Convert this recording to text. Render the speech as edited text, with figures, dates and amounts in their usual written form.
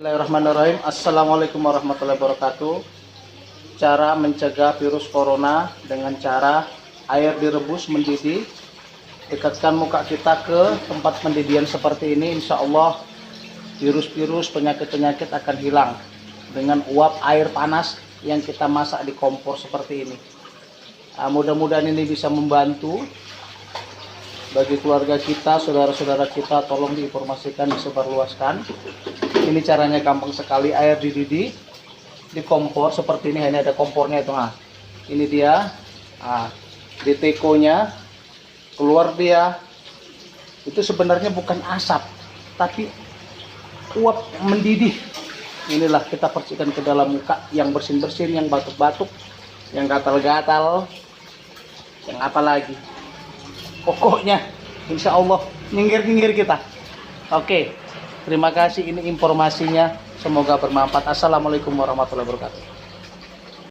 Bismillahirrahmanirrahim. Assalamualaikum warahmatullahi wabarakatuh. Cara mencegah virus corona dengan cara air direbus mendidih. Dekatkan muka kita ke tempat pendidihan seperti ini, insya Allah virus-virus, penyakit-penyakit akan hilang dengan uap air panas yang kita masak di kompor seperti ini. Mudah-mudahan ini bisa membantu bagi keluarga kita, saudara-saudara kita. Tolong diinformasikan, disebarluaskan. Ini caranya gampang sekali. Air dididih di kompor seperti ini. Ini ada kompornya itu. Ini dia. Di tekonya keluar dia. Itu sebenarnya bukan asap, tapi uap mendidih. Inilah kita percikan ke dalam muka yang bersin-bersin, yang batuk-batuk, yang gatal-gatal, yang apa lagi. Pokoknya insya Allah nyinggir-nyinggir kita. Oke, terima kasih, ini informasinya, semoga bermanfaat. Assalamualaikum warahmatullahi wabarakatuh.